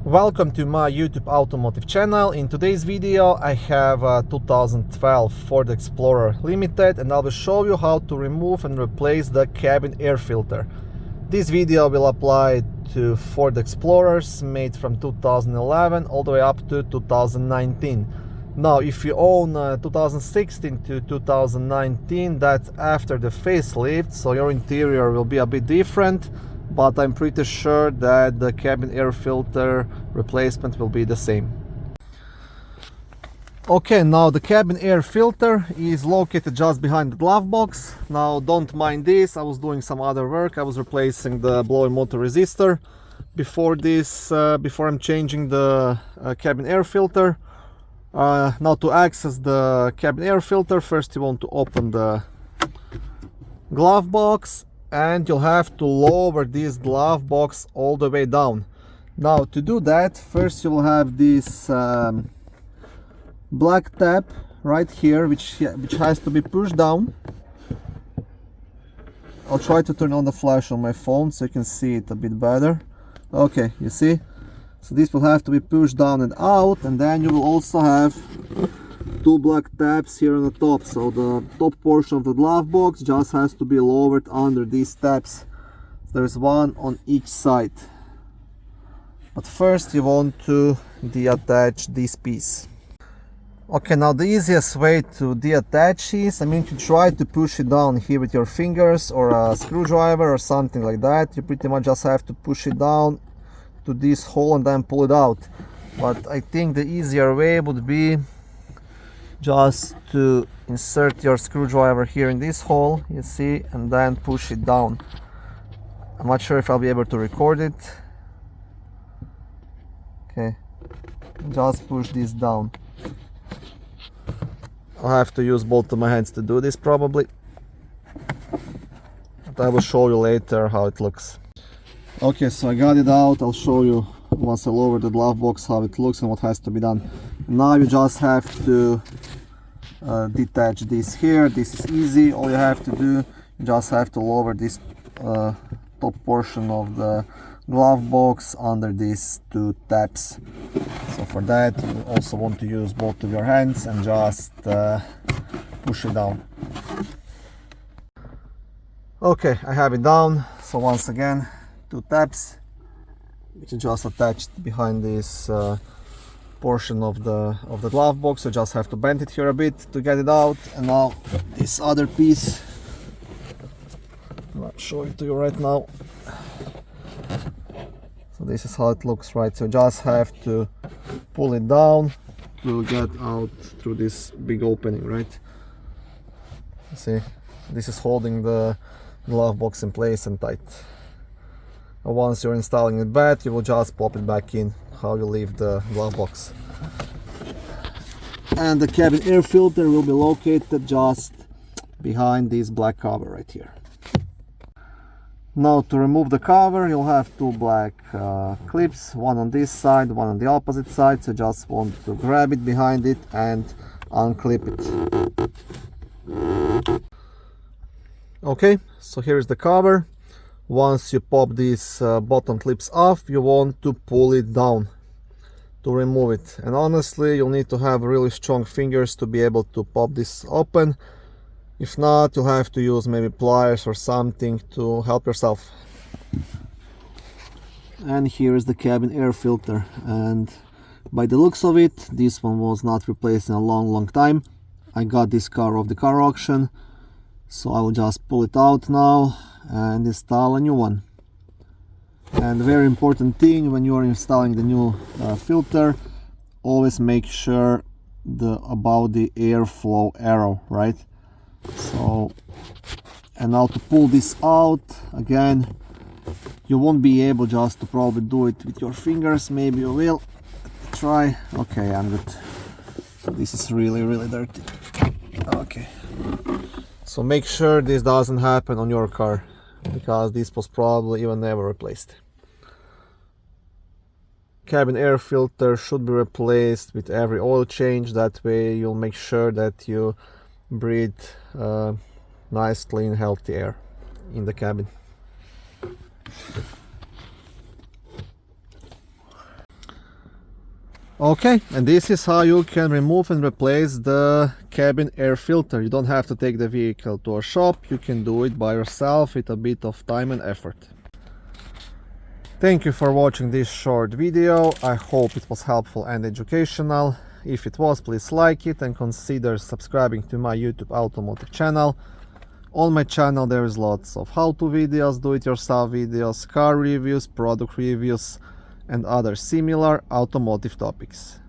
Welcome to my YouTube automotive channel. In today's video I have a 2012 Ford Explorer Limited and I will show you how to remove and replace the cabin air filter. This video will apply to Ford Explorers made from 2011 all the way up to 2019. Now if you own 2016 to 2019, that's after the facelift, so your interior will be a bit different, but I'm pretty sure that the cabin air filter replacement will be the same. Okay, now the cabin air filter is located just behind the glove box. Now don't mind this, I was doing some other work. I was replacing the blower motor resistor before this, before I'm changing the cabin air filter. Now to access the cabin air filter, first you want to open the glove box and you'll have to lower this glove box all the way down. Now to do that, first you will have this black tab right here which has to be pushed down. I'll try to turn on the flash on my phone so you can see it a bit better. Okay, you see? So this will have to be pushed down and out, and then you will also have two black tabs here on the top. So the top portion of the glove box just has to be lowered under these tabs. There's one on each side. But first you want to deattach this piece. Okay, now the easiest way to deattach is, you try to push it down here with your fingers or a screwdriver or something like that. You pretty much just have to push it down to this hole and then pull it out. But I think the easier way would be just to insert your screwdriver here in this hole, you see, and then push it down. I'm not sure if I'll be able to record it. Okay, just push this down. I'll have to use both of my hands to do this probably, but I will show you later how it looks. Okay, so I got it out. I'll show you once I lower the glove box how it looks and what has to be done. Now you just have to detach this here. This is easy. All you have to do, you just have to lower this top portion of the glove box under these two tabs. So for that you also want to use both of your hands and just push it down. Okay, I have it down. So once again, two tabs which are just attached behind this portion of the glove box. You just have to bend it here a bit to get it out. And now this other piece, I'll show it to you right now. So this is how it looks, right? So you just have to pull it down to get out through this big opening, right? You see, this is holding the glove box in place and tight. And once you're installing it back, you will just pop it back in how you leave the glove box. And the cabin air filter will be located just behind this black cover right here. Now to remove the cover, you'll have two black clips, one on this side, one on the opposite side. So just want to grab it behind it and unclip it. Okay, so here's the cover. Once you pop these bottom clips off, you want to pull it down to remove it. And honestly, you'll need to have really strong fingers to be able to pop this open. If not, you'll have to use maybe pliers or something to help yourself. And here is the cabin air filter. And by the looks of it, this one was not replaced in a long time. I got this car off the car auction, so I will just pull it out now and install a new one. And a very important thing when you are installing the new filter, always make sure about the airflow arrow, right? So, and now to pull this out, again, you won't be able just to probably do it with your fingers. Maybe you will. Try. Okay, I'm good. This is really dirty. Okay, so make sure this doesn't happen on your car, because this was probably even never replaced. Cabin air filter should be replaced with every oil change. That way you'll make sure that you breathe nice, clean, healthy air in the cabin. Okay, and this is how you can remove and replace the cabin air filter. You don't have to take the vehicle to a shop, you can do it by yourself with a bit of time and effort. Thank you for watching this short video. I hope it was helpful and educational. If it was, please like it and consider subscribing to my YouTube automotive channel. On my channel there is lots of how-to videos, do-it-yourself videos, car reviews, product reviews and other similar automotive topics.